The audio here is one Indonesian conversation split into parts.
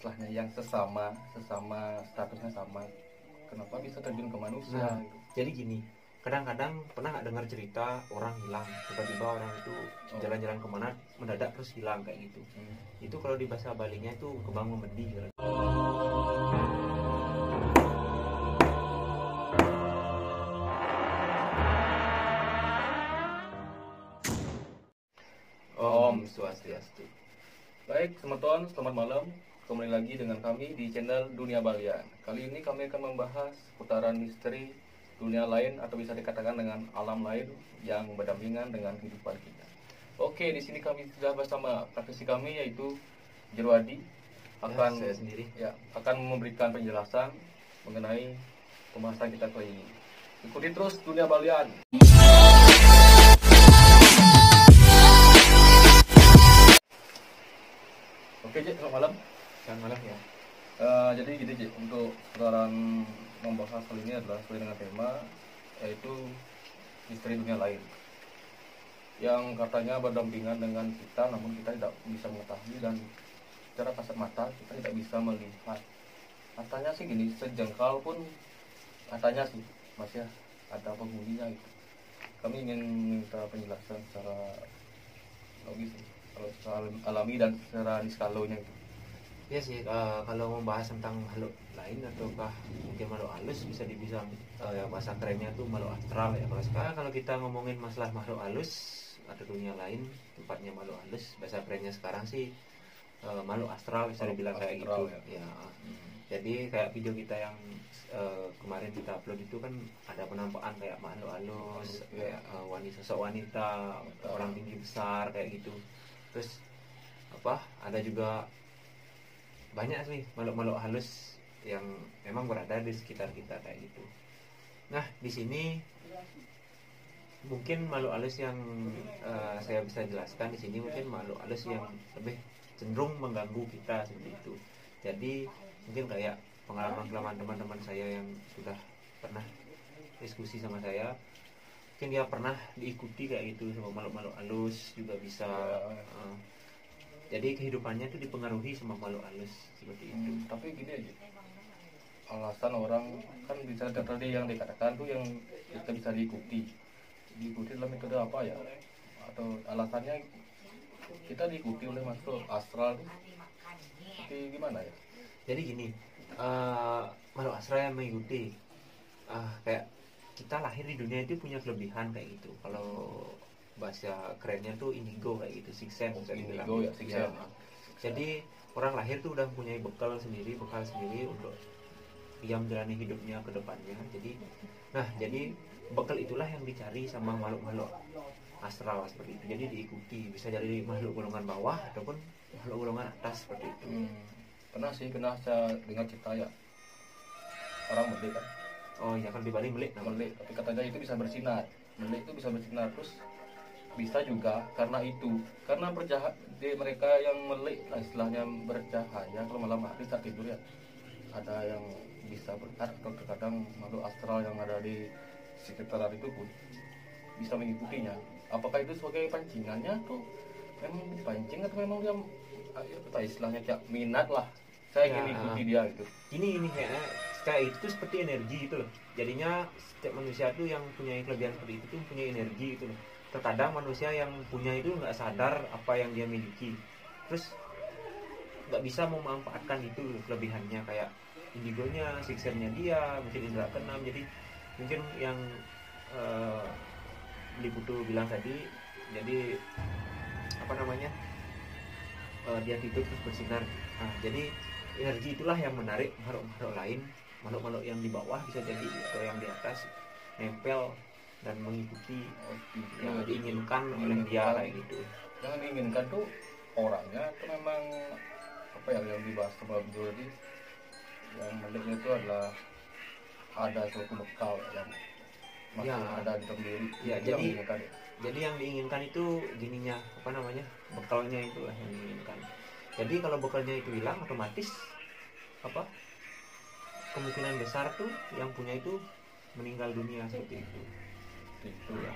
istilahnya yang sesama statusnya sama, kenapa bisa terjun ke manusia? Nah, jadi gini, kadang-kadang pernah nggak dengar cerita orang hilang, tiba-tiba orang itu jalan-jalan kemana mendadak terus hilang kayak gitu. Itu kalau di bahasa Balinya itu kembang memedi. Om Swastiastu. Baik teman-teman, selamat malam. Kembali lagi dengan kami di channel Dunia Balian. Kali ini kami akan membahas putaran misteri dunia lain atau bisa dikatakan dengan alam lain yang berdampingan dengan kehidupan kita. Oke, di sini kami sudah bersama praktisi kami yaitu Jerwadi akan saya sendiri akan memberikan penjelasan mengenai pembahasan kita kali ini. Ikuti terus Dunia Balian. Oke, Cik, selamat malam. Selamat malam ya. Jadi gini, Cik, untuk putaran membahas kali ini adalah sesuai dengan tema yaitu misteri dunia lain yang katanya berdampingan dengan kita, namun kita tidak bisa mengetahui dan secara kasat mata kita tidak bisa melihat. Katanya sih gini, sejengkal pun katanya sih masih ada penghuninya itu. Kami ingin minta penjelasan secara logis, secara alami dan secara niskalonya itu. Ya sih, kalau membahas tentang makhluk lain ataukah mungkin makhluk halus bisa dibilang ya bahasa kerennya tuh makhluk astral ya. Kalau sekarang kalau kita ngomongin masalah makhluk halus atau dunia lain, tempatnya makhluk halus, bahasa kerennya sekarang sih makhluk astral bisa dibilang kayak gitu ya. Jadi kayak video kita yang kemarin kita upload itu kan ada penampakan kayak makhluk halus, kayak sosok wanita, orang tinggi besar kayak gitu. Terus ada juga banyak sih makhluk-makhluk halus yang memang berada di sekitar kita kayak gitu. Nah, di sini mungkin makhluk halus yang saya bisa jelaskan di sini mungkin makhluk halus yang lebih cenderung mengganggu kita seperti itu. Jadi mungkin kayak pengalaman teman-teman saya yang sudah pernah diskusi sama saya, mungkin dia pernah diikuti kayak gitu sama makhluk-makhluk halus juga bisa. Jadi kehidupannya itu dipengaruhi sama makhluk halus seperti itu. Tapi gini aja, alasan orang kan bisa tadi yang dikatakan tuh yang kita bisa diikuti dalam metode apa ya, atau alasannya kita diikuti oleh makhluk astral tapi gimana ya? Jadi gini, makhluk astral yang mengikuti kayak kita lahir di dunia itu punya kelebihan kayak gitu. Kalau bahasa kerennya tuh indigo kayak gitu, sixth sense bisa dibilang. Ya. Jadi orang lahir tuh udah punya bekal sendiri untuk dia menjalani hidupnya ke depannya. Jadi bekal itulah yang dicari sama makhluk-makhluk astral seperti itu. Jadi diikuti, bisa jadi makhluk golongan bawah ataupun makhluk golongan atas seperti itu. Pernah saya dengar cerita ya, orang melik kan. Oh iya, kan di Bali melik, tapi katanya itu bisa bersinar. Melik itu bisa bersinar, terus bisa juga karena mereka yang melik istilahnya bercahaya kalau malam hari saat tidur ya, ada yang bisa berkat atau terkadang makhluk astral yang ada di sekitar itu pun bisa mengikutinya. Apakah itu sebagai pancingannya atau memang dipancing atau memang dia istilahnya kayak minat lah, saya ingin ikuti dia gitu. Ini kayaknya kayak itu seperti energi gitu loh. Jadinya setiap manusia tuh yang punya kelebihan seperti itu tuh punya energi gitu loh. Terkadang manusia yang punya itu nggak sadar apa yang dia miliki, terus nggak bisa memanfaatkan itu kelebihannya, kayak indigonya, sixernya dia, mungkin indra keenam. Jadi mungkin yang Liputu bilang tadi, jadi dia tidur terus bersinar. Nah, jadi energi itulah yang menarik makhluk-makhluk lain, makhluk-makhluk yang di bawah bisa jadi atau yang di atas, nempel dan mengikuti yang diinginkan oleh dia kayak gitu. Yang diinginkan tuh orangnya atau memang yang dibahas sebelum tadi, yang meliknya itu adalah ada suatu bekal yang masih ada di dalam diri. Jadi yang diinginkan itu gininya, bekalnya itu lah yang diinginkan. Jadi kalau bekalnya itu hilang, otomatis kemungkinan besar tuh yang punya itu meninggal dunia seperti itu. Ya,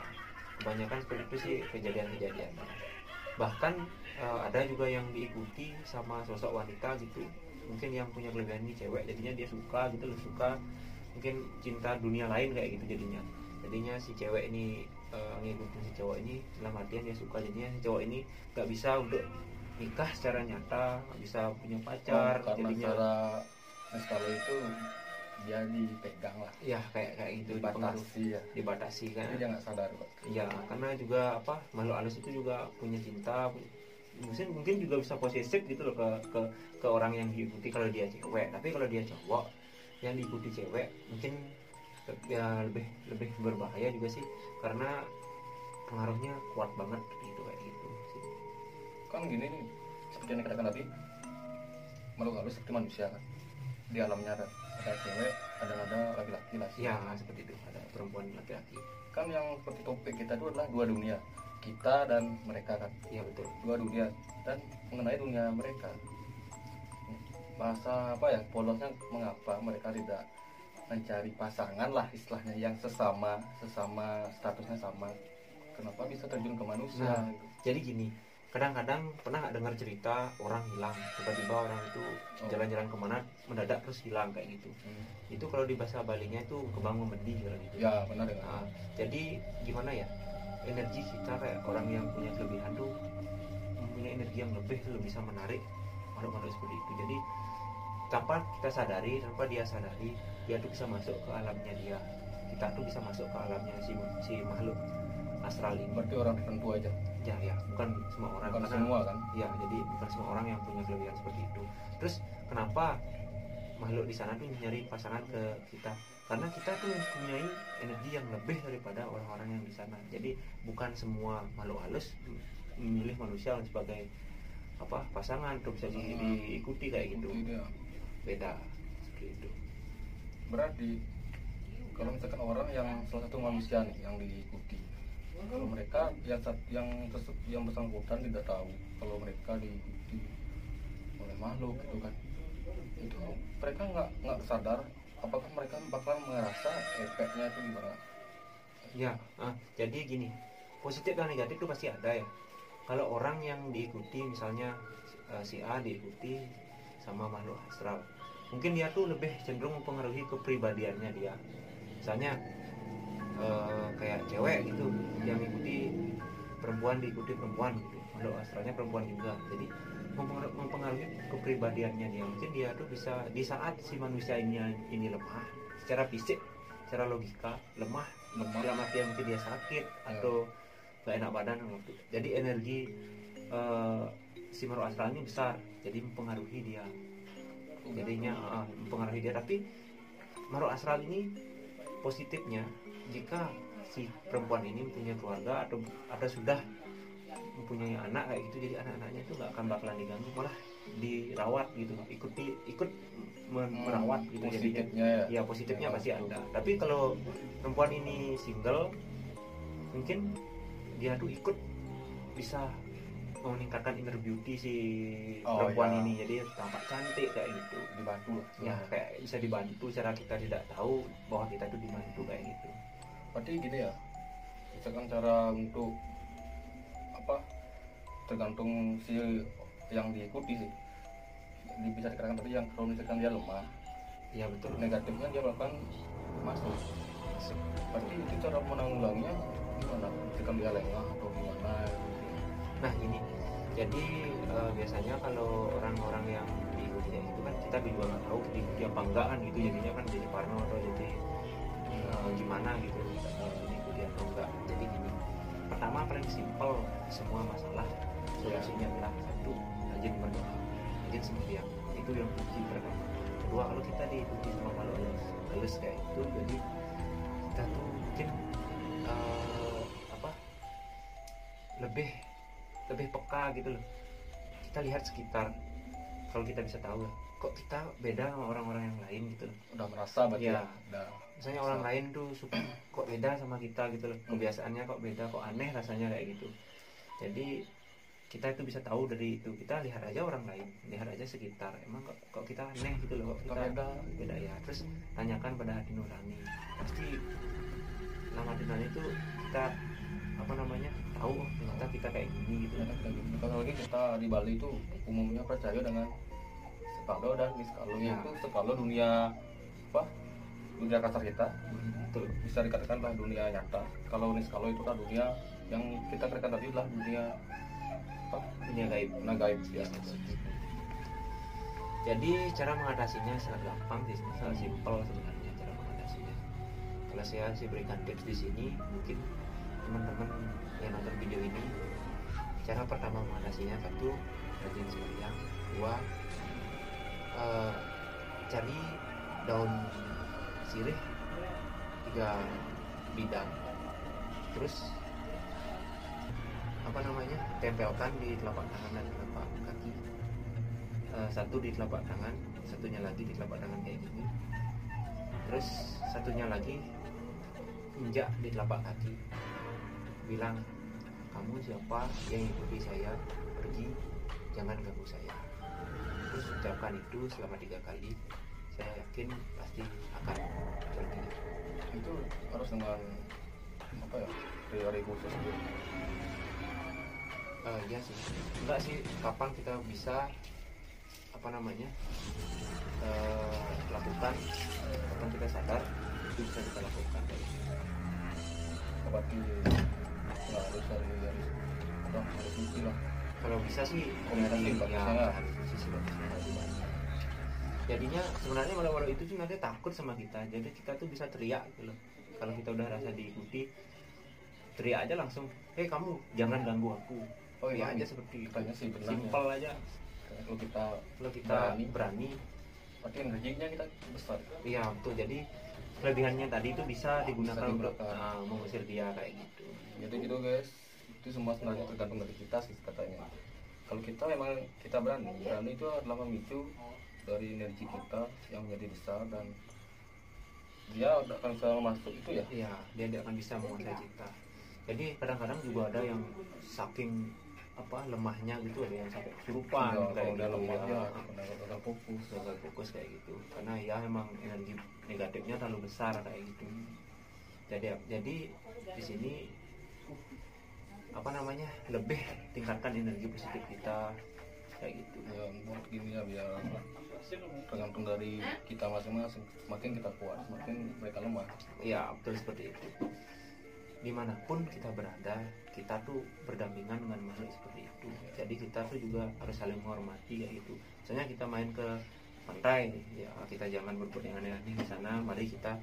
kebanyakan seperti itu sih kejadian-kejadian. Bahkan ada juga yang diikuti sama sosok wanita gitu, mungkin yang punya kelebihan ini cewek, jadinya dia suka gitu loh, suka mungkin cinta dunia lain kayak gitu jadinya si cewek ini ngikutin si cowok ini dalam artian dia suka, jadinya si cowok ini nggak bisa untuk nikah secara nyata, nggak bisa punya pacar, karena jadinya secara kalau itu dia dipegang lah, ya kayak gitu, dibatasi kan. jadi dia nggak sadar kok. Ya karena juga apa, makhluk halus itu juga punya cinta, mungkin juga bisa posesif gitu loh ke orang yang diikuti kalau dia cewek. Tapi kalau dia cowok yang diikuti cewek mungkin ya lebih berbahaya juga sih, karena pengaruhnya kuat banget gitu kayak gitu sih. Kan gini nih, seperti yang dikatakan tadi, makhluk halus seperti manusia kan, di alamnya ada cewek, ada laki-laki lah. Ya seperti itu, ada perempuan laki-laki. Kan yang seperti topik kita itu adalah dua dunia, kita dan mereka kan. Iya betul, dua dunia, dan mengenai dunia mereka, bahasa apa ya, polosnya, mengapa mereka tidak mencari pasangan lah istilahnya yang sesama statusnya sama, kenapa bisa terjun ke manusia? Nah, jadi gini, kadang-kadang pernah nggak dengar cerita orang hilang, tiba-tiba orang itu jalan-jalan kemana mendadak terus hilang kayak gitu. Itu kalau di bahasa Balinya itu kebang memedi gitu. Ya benar ya. Nah, jadi gimana ya, energi kita kayak orang yang punya kelebihan tuh mempunyai energi yang lebih tuh bisa menarik makhluk-makhluk seperti itu. Jadi tanpa kita sadari, tanpa dia sadari, dia tuh bisa masuk ke alamnya dia, kita tuh bisa masuk ke alamnya si makhluk astral ini. Berarti orang tertentu aja ya bukan semua orang, bukan karena semua kan ya, jadi bukan semua orang yang punya kelebihan seperti itu. Terus kenapa makhluk di sana tuh nyari pasangan ke kita, karena kita tuh mempunyai energi yang lebih daripada orang-orang yang di sana. Jadi bukan semua makhluk halus memilih manusia sebagai apa pasangan untuk bisa diikuti kayak gitu. Beda seperti itu. Berarti kalau misalkan orang yang salah satu manusia nih yang diikuti, kalau mereka yang bersangkutan tidak tahu kalau mereka diikuti oleh makhluk gitu kan, itu mereka nggak sadar, apakah mereka bakal merasa efeknya itu gimana? Ya, jadi gini, positif dan negatif itu pasti ada ya. Kalau orang yang diikuti, misalnya si A diikuti sama makhluk astral, mungkin dia tuh lebih cenderung mempengaruhi kepribadiannya dia. Misalnya kayak cewek gitu yang ikuti perempuan, diikuti perempuan gitu, makhluk astralnya perempuan juga, jadi mempengaruhi kepribadiannya dia. Mungkin dia tuh bisa di saat si manusia ini lemah secara fisik, secara logika lemah dalam artian mungkin dia sakit atau gak enak badan gitu. Jadi energi si makhluk astral ini besar, jadi mempengaruhi dia, jadinya mempengaruhi dia. Tapi makhluk astral ini positifnya, jika si perempuan ini mempunyai keluarga atau sudah mempunyai anak kayak gitu, jadi anak-anaknya itu nggak akan bakalan diganggu, malah dirawat gitu, ikut merawat gitu. Positifnya ya positifnya pasti ada. Tapi kalau perempuan ini single, mungkin dia tuh ikut bisa meningkatkan inner beauty si perempuan ini, jadi tampak cantik kayak gitu, dibantu ya kayak bisa dibantu secara kita tidak tahu bahwa kita tuh dibantu kayak gitu. Berarti gini ya, misalkan cara untuk apa, tergantung si yang diikuti sih, bisa dikatakan tadi yang kalau misalkan dia lemah, ya betul, negatifnya dia bahkan masuk. Berarti itu cara menanggulanginya gimana, misalkan dia lengah atau gimana? Nah ini jadi biasanya kalau orang-orang yang diikuti itu kan kita juga nggak tahu diikuti apa enggak kan gitu, jadinya kan jadi parno atau jadi gimana gitu diikuti atau enggak. Jadi gini, pertama paling simpel semua masalah solusinya adalah satu, rajin berdoa, rajin sembahyang, itu yang kunci pertama. Kedua, kalau kita diikuti sama makhluk halus kayak itu, jadi kita tuh mungkin lebih peka gitu loh. Kita lihat sekitar, kalau kita bisa tahu kok kita beda sama orang-orang yang lain gitu loh. Udah merasa berarti ya. Udah. Misalnya orang lain tuh suka kok beda sama kita gitu loh, kebiasaannya kok beda, kok aneh rasanya kayak gitu. Jadi kita itu bisa tahu dari itu, kita lihat aja orang lain, lihat aja sekitar, emang kok kita aneh gitu loh, kok kita beda ya. Terus tanyakan pada hati nurani, pasti lama hati nurani itu kita tahu ternyata kita kayak gini gitu. Kalau lagi kita di Bali itu umumnya percaya dengan skalo dan niskalo Ya. itu skalo dunia apa dunia kasar kita Betul. bisa dikatakan lah dunia nyata. Kalau niskalo itu lah dunia yang kita katakan tadi lah dunia apa Dunia gaib. dunia gaib ya. Jadi cara mengatasinya sangat gampang sih, sangat simpel sebenarnya cara mengatasinya. Kalau saya sih berikan tips di sini, mungkin teman-teman yang nonton video ini, cara pertama mengatasinya satu, rajin sembahyang. Dua, cari daun sirih 3 bidang, terus apa namanya, tempelkan di telapak tangan dan telapak kaki. Satu di telapak tangan, satunya lagi di telapak tangan kayak gini, terus satunya lagi injak di telapak kaki, bilang, kamu siapa yang ikuti saya pergi, jangan ganggu saya. Terus ucapkan itu selama 3 kali, saya yakin pasti akan pergi. Itu harus dengan apa ya teori khusus gitu. Iya sih, enggak sih, kapan kita bisa apa namanya lakukan, kapan kita sadar itu bisa kita lakukan. Berarti nggak harus dari apa harus bukti lah. Kalau bisa sih Komunikasi dari bagusnya. sisi bagusnya lebih banyak. Jadinya sebenarnya malu-malu itu tuh nanti takut sama kita, jadi kita tuh bisa teriak gitu loh. Kalau kita udah rasa diikuti, teriak aja langsung, hei kamu jangan ganggu aku. Oh Ya iya aja seperti itu. katanya sih benar. Simpel aja. Kalau kita Kalau kita berani, berarti energinya kita besar. iya betul. Jadi kelebihannya tadi itu bisa digunakan Bisa untuk digunakan. mengusir dia kayak gitu. Jadi gitu guys, itu semua sebenarnya tergantung dari kita sih katanya. Kalau kita memang kita berani itu adalah memicu dari energi kita yang menjadi besar dan dia akan bisa masuk itu ya. Iya, dia tidak akan bisa menguasai kita. Jadi kadang-kadang juga ada yang saking apa lemahnya gitu, ada yang sampai kesurupan Ya, kayak kalau udah gitu lemah ya. ya, udah fokus. Gagal fokus kayak gitu. Karena ya emang energi negatifnya terlalu besar kayak gitu. Jadi di sini apa namanya, lebih tingkatkan energi positif kita kayak gitu. Ya buat gini ya biar tergantung dari kita masing-masing. Semakin kita kuat, semakin mereka lemah. Ya betul seperti itu. Dimanapun kita berada, kita tuh berdampingan dengan makhluk seperti itu. Jadi kita tuh juga harus saling menghormati kayak gitu. Misalnya kita main ke pantai, ya kita jangan berbuat yang aneh-aneh di sana. Mari kita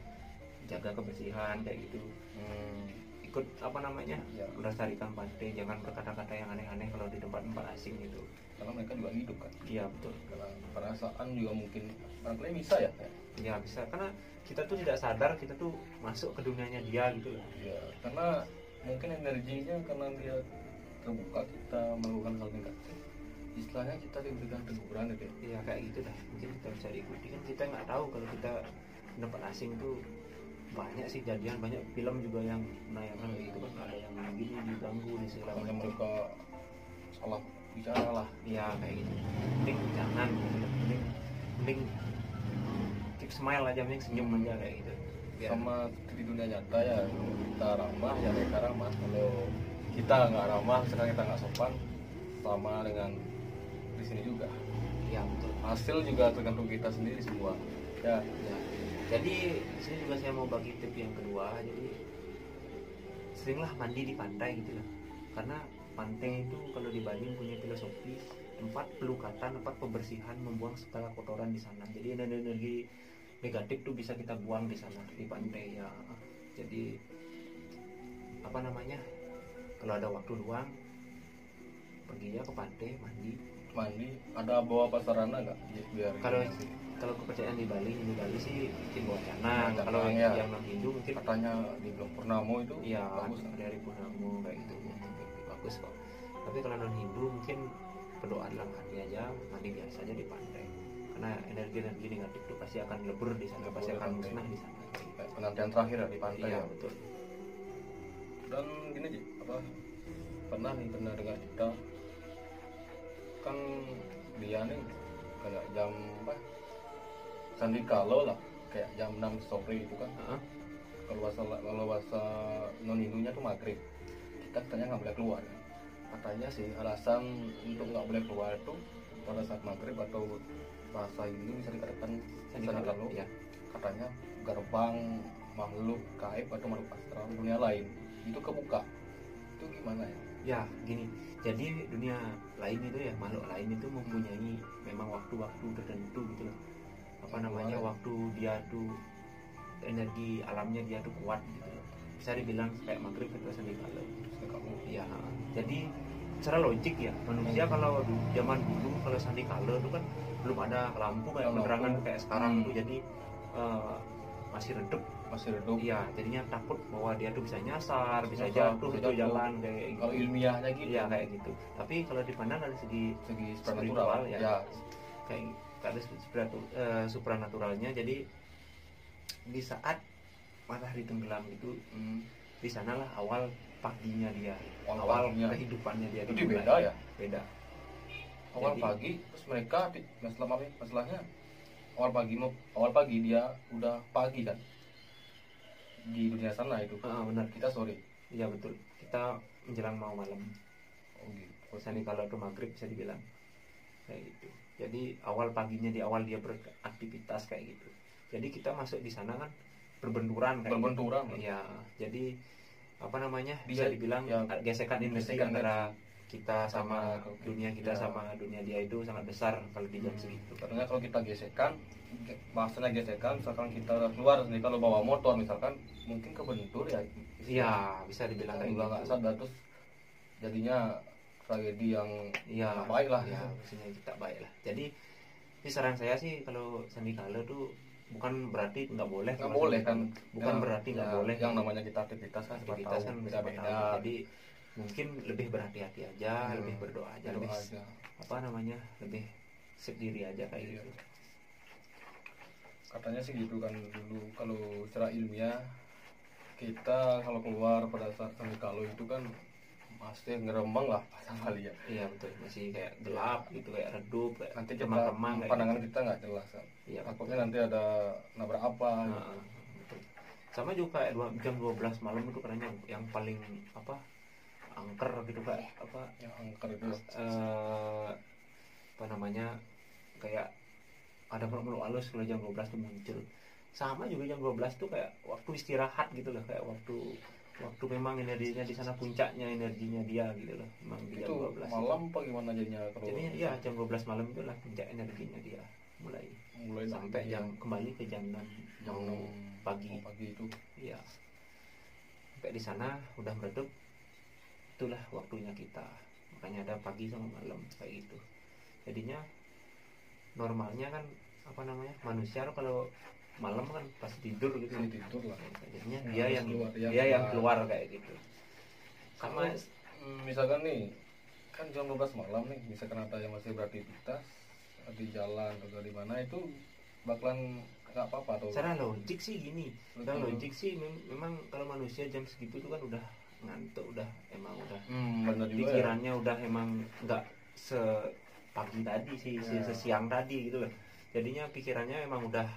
jaga kebersihan kayak gitu. Ikut apa namanya, Ya. melestarikan pantai. Jangan berkata-kata yang aneh-aneh kalau di tempat-tempat asing gitu. Karena mereka juga hidup kan. Iya betul. Karena perasaan juga mungkin barangkali bisa ya. Ya bisa, karena kita tuh tidak sadar kita tuh masuk ke dunianya dia gitu loh. Ya, karena mungkin energinya karena dia terbuka kita melakukan hal negatif. Istilahnya kita diberikan teguran gitu ya. Iya kayak gitu dah, mungkin kita bisa diikuti. Kan kita nggak tahu kalau kita di tempat asing tuh banyak sih kejadian, banyak film juga yang menayangkan kayak gitu kan, ada yang begini diganggu di segala Makanya macam. mereka salah bicara lah. Iya kayak gitu. Mending jangan, mending keep smile aja, mending senyum aja kayak gitu. Biar- Sama di dunia nyata ya kita ramah ya mereka ramah. Kalau kita nggak ramah, misalkan kita nggak sopan, sama dengan di sini juga. Iya betul. Hasil juga tergantung kita sendiri semua. Ya, Ya. Jadi di sini juga saya mau bagi tip yang kedua. Jadi seringlah mandi di pantai gitu loh. Karena pantai itu kalau di Bali punya filosofi tempat pelukatan, tempat pembersihan, membuang segala kotoran di sana. Jadi energi negatif tuh bisa kita buang di sana di pantai ya. Jadi apa namanya? Kalau ada waktu luang pergi aja ke pantai mandi. mandi ada bawa pasarana nggak biar Kalau kepercayaan di Bali sih mungkin bawa canang. Canang, Kalau ya. yang non Hindu mungkin katanya di bulan Purnamo itu iya bagus kan? dari Purnamo kayak gitu bagus kok. Tapi kalau non Hindu mungkin berdoa dalam hati aja, mandi biasa aja di pantai. Karena energi negatif itu pasti akan lebur di sana, Lebur pasti di akan pantai. musnah di sana. Kayak penantian terakhir ya di pantai Iya ya. betul. Dan gini Ji, apa pernah dengar cerita kan dia nih kayak jam apa Sandi kalau lah kayak jam 6 sore itu kan Heeh. kalau bahasa non Hindunya tuh maghrib kita katanya nggak boleh keluar katanya sih alasan untuk nggak boleh keluar itu pada saat maghrib atau bahasa Hindu bisa dikatakan Sandikalo, ya. katanya gerbang makhluk gaib atau makhluk astral dunia lain itu kebuka. Itu gimana ya? Ya, gini. Jadi dunia lain itu ya, makhluk lain itu mempunyai memang waktu-waktu tertentu gitu loh. Apa namanya, waktu dia tuh energi alamnya dia tuh kuat gitu loh. Bisa dibilang kayak maghrib atau sandikala. Ya, jadi secara logik ya, manusia kalau zaman dulu kalau sandikala itu kan belum ada lampu kayak penerangan kayak sekarang tuh, jadi masih redup. Iya, jadinya takut bahwa dia tuh bisa nyasar, bisa jatuh itu jalan kayak gitu. Kalau ilmiahnya gitu. Iya, kayak gitu. Tapi kalau dipandang dari segi spiritual ya, kayak ada supranaturalnya. Jadi di saat matahari tenggelam itu, di sanalah awal paginya dia, awal kehidupannya dia. Itu beda ya? Beda. Awal jadi, pagi, terus mereka masalahnya awal pagi dia udah pagi kan di dunia sana itu. Benar, kita sore. Iya betul, kita menjelang mau malam. Gitu. Sandikala itu maghrib bisa dibilang kayak gitu. Jadi awal paginya, di awal dia beraktivitas kayak gitu. Jadi kita masuk di sana kan berbenturan kayak gitu. Ya, jadi apa namanya, bisa dibilang ya, gesekan energi antara kita sama dunia kita ya, sama dunia dia itu sangat besar kalau di jam segitu. Karena kalau kita gesekan, bahasanya gesekan, misalkan kita keluar nih, kalau bawa motor misalkan mungkin kebentur ya. Iya, bisa dibilang kayak gitu. Nggak sadar, terus jadinya tragedi yang ya, baik lah. Ya, maksudnya kita baik lah. Jadi ini saran saya sih, kalau sandikala tuh bukan berarti nggak boleh kan, bukan ya, berarti nggak boleh. Yang namanya kita aktivitas kan beda-beda. Jadi mungkin lebih berhati-hati aja, lebih berdoa aja, lebih apa namanya, lebih sendiri aja kayak gitu. Katanya sih gitu kan dulu, kalau secara ilmiah kita kalau keluar pada saat sandikala itu kan masih ngerembang lah pasang ya. Iya betul, masih kayak gelap gitu, kayak redup, kayak nanti teman-teman pandangan gitu. Kita nggak jelas kan. Iya, takutnya nanti ada nabrak apa. Betul. Sama juga kayak jam 12 malam itu katanya yang paling apa, angker gitu kayak apa yang angker itu apa namanya, kayak ada makhluk halus kalau jam 12 itu muncul. Sama juga jam 12 tuh kayak waktu istirahat gitu loh, kayak waktu memang energinya di sana, puncaknya energinya dia gitu loh. Memang di jam 12 malam apa gimana jadinya? Jadinya iya, jam 12 malam itu lah puncak energinya dia, mulai sampai jam kembali ke jam 6 pagi itu. Iya. Sampai di sana udah meredup, itulah waktunya kita. Makanya ada pagi sama malam kayak gitu. Jadinya normalnya kan apa namanya, manusia kalau malam kan pasti tidur gitu. Tidur lah. Jadinya dia yang keluar kayak gitu. Sama misalkan nih kan jam 12 malam nih, misalkan ada yang masih beraktivitas di jalan atau di mana, itu bakalan nggak apa-apa atau? Secara logik sih gini. Secara logik sih memang kalau manusia jam segitu tuh kan udah ngantuk, udah pikirannya udah emang nggak sepagi tadi sih, sesiang tadi gitu loh. Jadinya pikirannya emang udah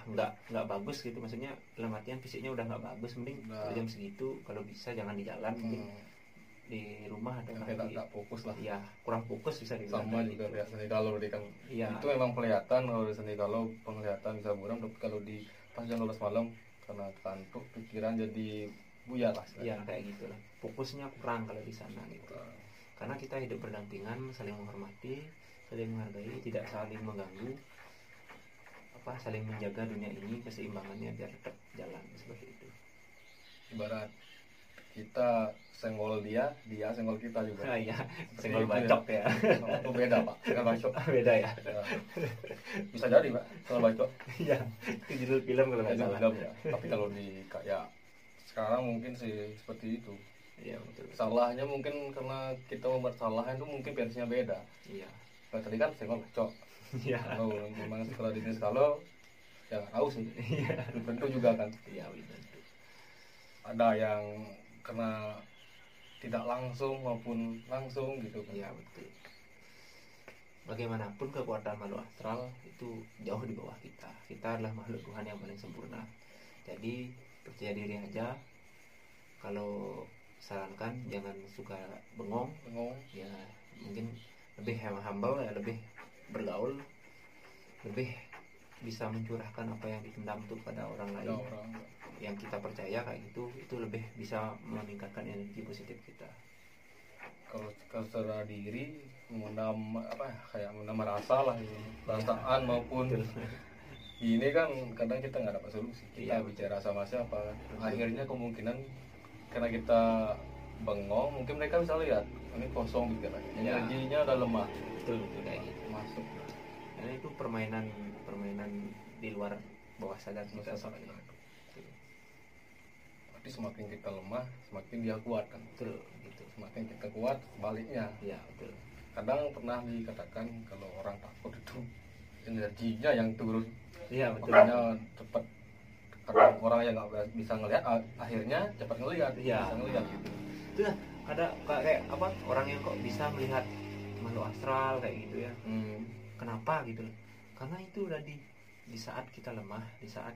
nggak bagus gitu, maksudnya dalam artian fisiknya udah nggak bagus. Mending jam segitu kalau bisa jangan di jalan, mungkin di rumah atau nggak fokus lah ya, kurang fokus bisa dibilang. Sama juga kayak sandikala kan ya. Itu memang kelihatan kalau di sandikala, penglihatan bisa buram, tapi kalau di pas jam 12 malam karena kantuk pikiran jadi buyar lah ya, kayak gitulah, fokusnya kurang kalau di sana gitu. Karena kita hidup berdampingan, saling menghormati, saling menghargai, tidak saling mengganggu, saling menjaga dunia ini keseimbangannya biar tetap jalan seperti itu. Ibarat kita senggol dia senggol kita juga. Iya, senggol bacok ya. Itu beda Pak, senggol bacok. Beda ya. Bisa jadi Pak, senggol bacok. Iya, itu judul film kalau nggak salah. Ya. Tapi kalau di kayak sekarang mungkin sih seperti itu. Iya betul. Salahnya mungkin karena kita membuat kesalahan itu mungkin versinya beda. Iya. Kalau tadi kan senggol bacok. Iya. Kalau memang sekolah dinas kalau ya nggak tahu sih. Iya. Tentu juga kan. Iya betul. Ada yang kena tidak langsung maupun langsung gitu kan. Iya betul. Bagaimanapun kekuatan makhluk astral itu jauh di bawah kita. Kita adalah makhluk Tuhan yang paling sempurna. Jadi percaya diri aja. Kalau sarankan jangan suka bengong. Ya mungkin lebih humble ya, lebih bergaul. lebih bisa mencurahkan apa yang dipendam tuh pada orang ada lain orang yang kita percaya kayak gitu, itu lebih bisa meningkatkan energi positif kita. kalau secara diri memendam apa ya, kayak memendam rasa lah ini, perasaan maupun Betul. ini kan kadang kita nggak dapat solusi, kita Iya, bicara sama siapa kan. Betul. Akhirnya kemungkinan karena kita bengong, mungkin mereka bisa lihat ini kosong pikirannya, Ya. energinya udah lemah, Betul kayak gitu. masuk Karena itu permainan di luar bawah sadar kita masa soalnya. Berarti semakin kita lemah, semakin dia kuat kan. Betul gitu. Semakin kita kuat, sebaliknya. Iya betul. Kadang pernah dikatakan kalau orang takut itu energinya yang turun, Iya betul. makanya cepat. Kadang orang yang nggak bisa ngelihat, akhirnya cepat ngelihat, Iya. bisa ngelihat gitu. Itu lah, ada kayak apa, orang yang kok bisa melihat makhluk astral kayak gitu ya. Kenapa gitu loh? Karena itu udah di saat kita lemah, di saat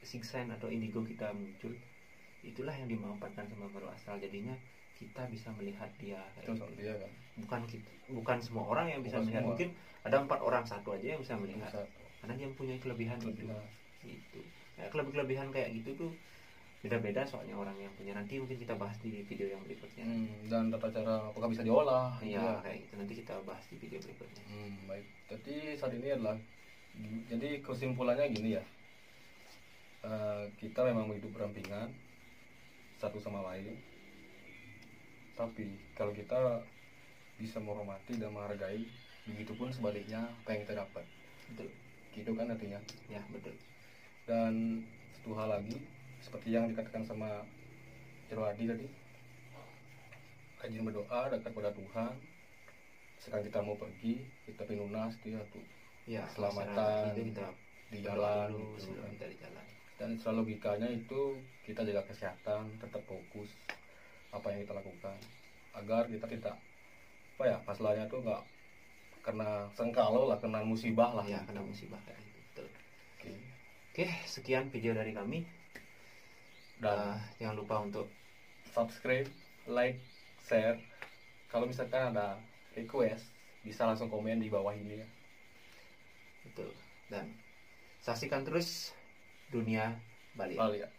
sixth sense atau indigo kita muncul, itulah yang dimanfaatkan sama makhluk astral. Jadinya kita bisa melihat dia Itu kayak soal gitu. dia kan. Bukan semua orang yang bisa Bukan melihat. semua. Mungkin ada 4 orang, 1 aja yang bisa melihat. Bisa Karena dia mempunyai kelebihan itu. kelebihan. Gitu. Ya, kelebihan kayak gitu tuh beda-beda soalnya orang yang punya. Nanti mungkin kita bahas di video yang berikutnya. Dan tata cara apakah bisa diolah? Iya kayak gitu, nanti kita bahas di video berikutnya. Baik. Jadi saat ini adalah, jadi kesimpulannya gini ya. Kita memang hidup berdampingan satu sama lain. Tapi kalau kita bisa menghormati dan menghargai, begitupun sebaliknya apa yang kita dapat. Betul. Gitu kan artinya. Ya betul. Dan satu hal lagi, seperti yang dikatakan sama Cirwadi tadi, rajin berdoa dekat pada Tuhan. Sekarang kita mau pergi, kita pinunas dia tuh Ya, keselamatan itu kita di jalan dulu gitu sebelum kan. kita di jalan. Dan setelah logikanya itu kita jaga kesehatan, tetap fokus apa yang kita lakukan agar kita tidak apa ya, masalahnya tuh nggak kena sengkalo lah, kena musibah lah. Ya, kena musibah kayak gitu. Betul. Oke. Oke, sekian video dari kami. Dan Jangan lupa untuk subscribe, like, share. Kalau misalkan ada request, bisa langsung komen di bawah ini ya. betul, dan saksikan terus Dunia Bali. Balik ya.